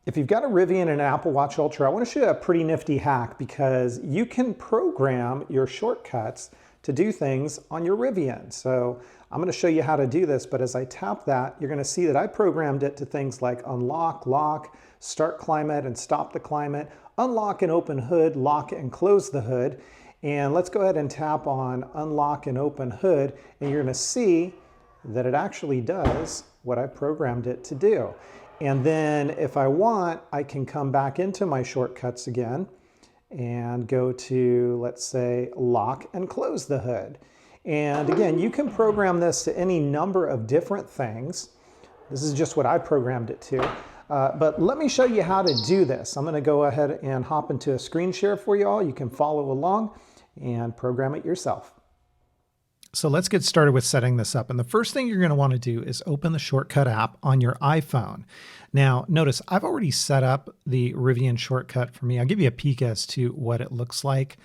If you've got a Rivian and an Apple Watch Ultra, I want to show you a pretty nifty hack because you can program your shortcuts to do things on your Rivian. So I'm going to show you how to do this, but as I tap that, you're going to see that I programmed it to things like unlock, lock, start climate and stop the climate, unlock and open hood, lock and close the hood. And let's go ahead and tap on unlock and open hood, and you're going to see that it actually does what I programmed it to do. And then if I want, I can come back into my shortcuts again and go to, let's say, lock and close the hood. And again, you can program this to any number of different things. This is just what I programmed it to. But let me show you how to do this. I'm going to go ahead and hop into a screen share for you all. You can follow along and program it yourself. So let's get started with setting this up. And the first thing you're going to want to do is open the shortcut app on your iPhone. Now, notice I've already set up the Rivian shortcut for me. I'll give you a peek as to what it looks like.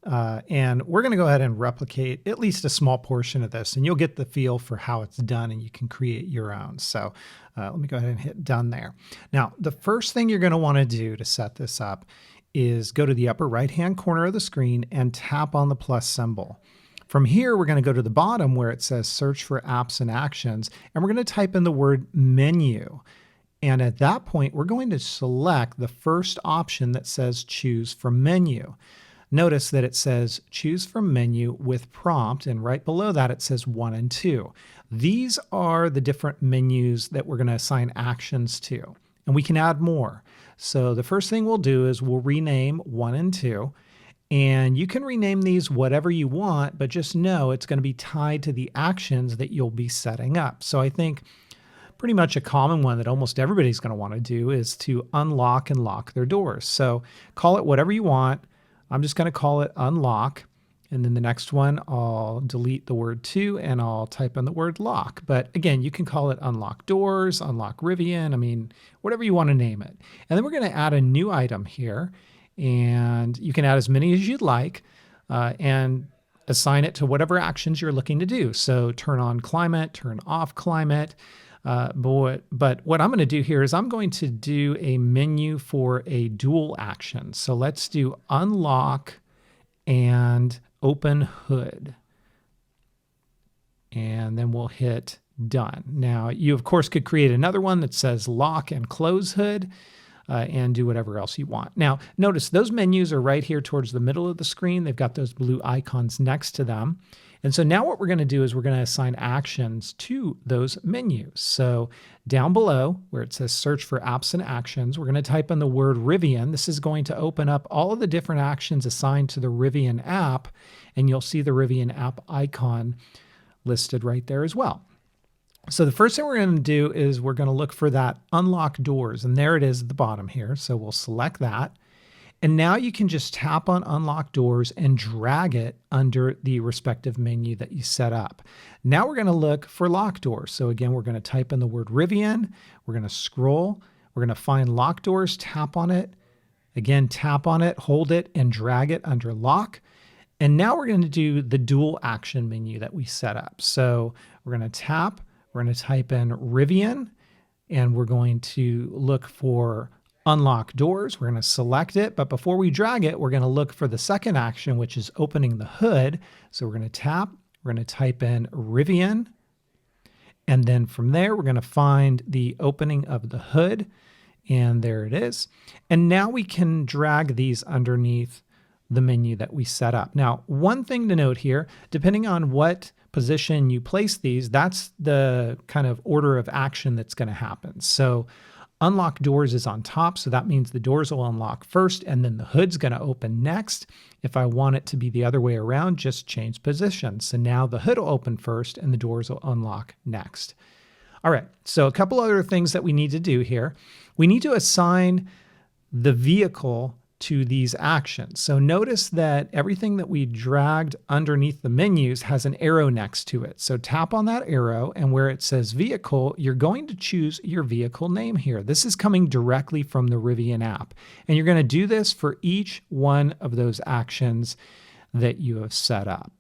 And we're going to go ahead and replicate at least a small portion of this, and you'll get the feel for how it's done, and you can create your own. So let me go ahead and hit done there. Now, the first thing you're going to want to do to set this up is go to the upper right-hand corner of the screen and tap on the plus symbol. From here, we're going to go to the bottom where it says search for apps and actions, and we're going to type in the word menu. And at that point, we're going to select the first option that says choose from menu. Notice that it says choose from menu with prompt, and right below that it says 1 and 2. These are the different menus that we're going to assign actions to, and we can add more. So the first thing we'll do is we'll rename 1 and 2. And you can rename these whatever you want, but just know it's going to be tied to the actions that you'll be setting up. So I think pretty much a common one that almost everybody's going to want to do is to unlock and lock their doors. So call it whatever you want. I'm just going to call it unlock. And then the next one, I'll delete the word to and I'll type in the word lock. But again, you can call it unlock doors, unlock Rivian, I mean, whatever you want to name it. And then we're going to add a new item here. And you can add as many as you'd like and assign it to whatever actions you're looking to do. So turn on climate, turn off climate. But what I'm going to do here is I'm going to do a menu for a dual action. So let's do unlock and open hood. And then we'll hit done. Now, you of course could create another one that says lock and close hood. And do whatever else you want. Now, notice those menus are right here towards the middle of the screen. They've got those blue icons next to them. And so now what we're going to do is we're going to assign actions to those menus. So down below where it says search for apps and actions, we're going to type in the word Rivian. This is going to open up all of the different actions assigned to the Rivian app, and you'll see the Rivian app icon listed right there as well. So the first thing we're going to do is we're going to look for that unlock doors, and there it is at the bottom here. So we'll select that. And now you can just tap on unlock doors and drag it under the respective menu that you set up. Now we're going to look for lock doors. So again, we're going to type in the word Rivian. We're going to scroll. We're going to find lock doors, tap on it. Again, tap on it, hold it, and drag it under lock. And now we're going to do the dual action menu that we set up. So we're going to tap. We're going to type in Rivian, and we're going to look for unlock doors. We're going to select it, but before we drag it, we're going to look for the second action, which is opening the hood. So we're going to tap, we're going to type in Rivian, and then from there, we're going to find the opening of the hood, and there it is. And now we can drag these underneath the menu that we set up. Now, one thing to note here, depending on what position you place these, that's the kind of order of action that's going to happen. So unlock doors is on top, so that means the doors will unlock first and then the hood's going to open next. If I want it to be the other way around, just change position. So now the hood will open first and the doors will unlock next. All right, so a couple other things that we need to do here. We need to assign the vehicle to these actions. So notice that everything that we dragged underneath the menus has an arrow next to it. So tap on that arrow, and where it says vehicle, you're going to choose your vehicle name here. This is coming directly from the Rivian app. And you're going to do this for each one of those actions that you have set up.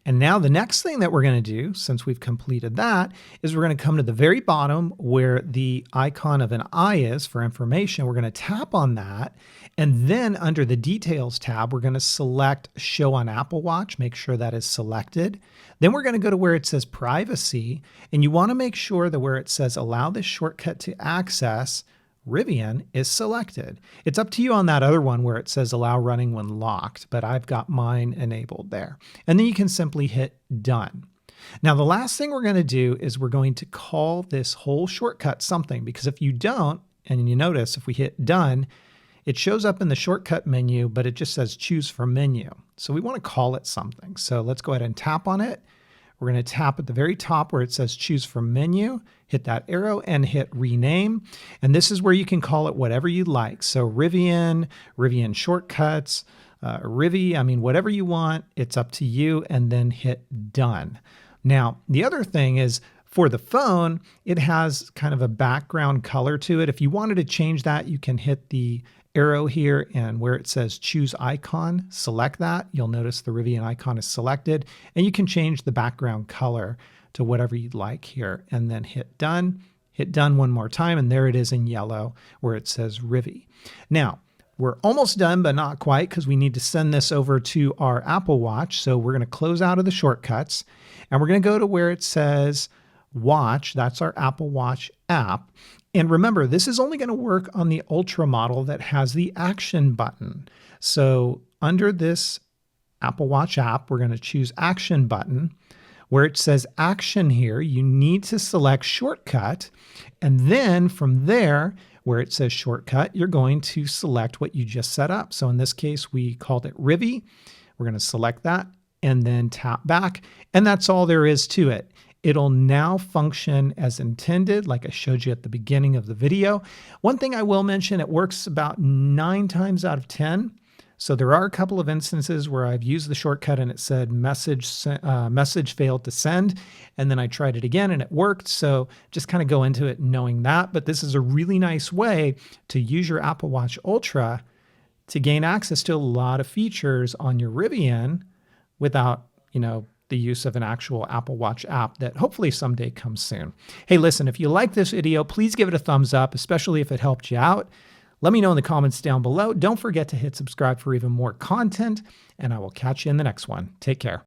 And now the next thing that we're going to do, since we've completed that, is we're going to come to the very bottom where the icon of an eye is for information. We're going to tap on that. And then under the Details tab, we're going to select Show on Apple Watch. Make sure that is selected. Then we're going to go to where it says Privacy. And you want to make sure that where it says Allow this shortcut to access, Rivian is selected. It's up to you on that other one where it says allow running when locked, but I've got mine enabled there. And then you can simply hit done. Now, the last thing we're going to do is we're going to call this whole shortcut something, because if you don't, and you notice if we hit done, it shows up in the shortcut menu, but it just says choose from menu. So we want to call it something. So let's go ahead and tap on it. We're going to tap at the very top where it says choose from menu, hit that arrow and hit rename. And this is where you can call it whatever you like. So Rivian, Rivian shortcuts, whatever you want, it's up to you, and then hit done. Now, the other thing is for the phone, it has kind of a background color to it. If you wanted to change that, you can hit the arrow here, and where it says choose icon, select that. You'll notice the Rivian icon is selected, and you can change the background color to whatever you'd like here, and then hit done. Hit done one more time, and there it is in yellow where it says Rivi. Now, we're almost done, but not quite, because we need to send this over to our Apple Watch. So we're going to close out of the shortcuts, and we're going to go to where it says Watch. That's our Apple Watch app. And remember, this is only going to work on the Ultra model that has the action button. So under this Apple Watch app, we're going to choose action button. Where it says action here, you need to select shortcut. And then from there, where it says shortcut, you're going to select what you just set up. So in this case, we called it Rivi. We're going to select that and then tap back. And that's all there is to it. It'll now function as intended, like I showed you at the beginning of the video. One thing I will mention, it works about 9 times out of 10. So there are a couple of instances where I've used the shortcut and it said message failed to send. And then I tried it again and it worked. So just kind of go into it knowing that. But this is a really nice way to use your Apple Watch Ultra to gain access to a lot of features on your Rivian without, the use of an actual Apple Watch app that hopefully someday comes soon. Hey, listen, if you like this video, please give it a thumbs up, especially if it helped you out. Let me know in the comments down below. Don't forget to hit subscribe for even more content, and I will catch you in the next one. Take care.